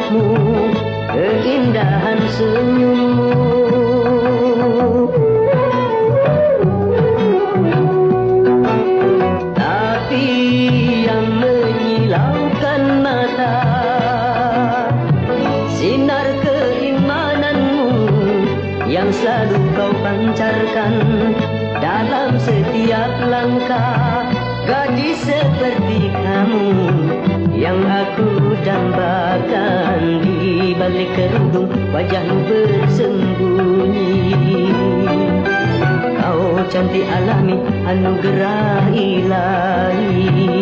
wajahmu, keindahan senyummu. Tapi yang menyilaukan mata, sinar keimananmu yang selalu kau pancarkan dalam setiap langkah. Gadis seperti kamu yang aku dambakan, di balik kerudung wajahmu bersembunyi. Kau cantik alami, anugerah ilahi.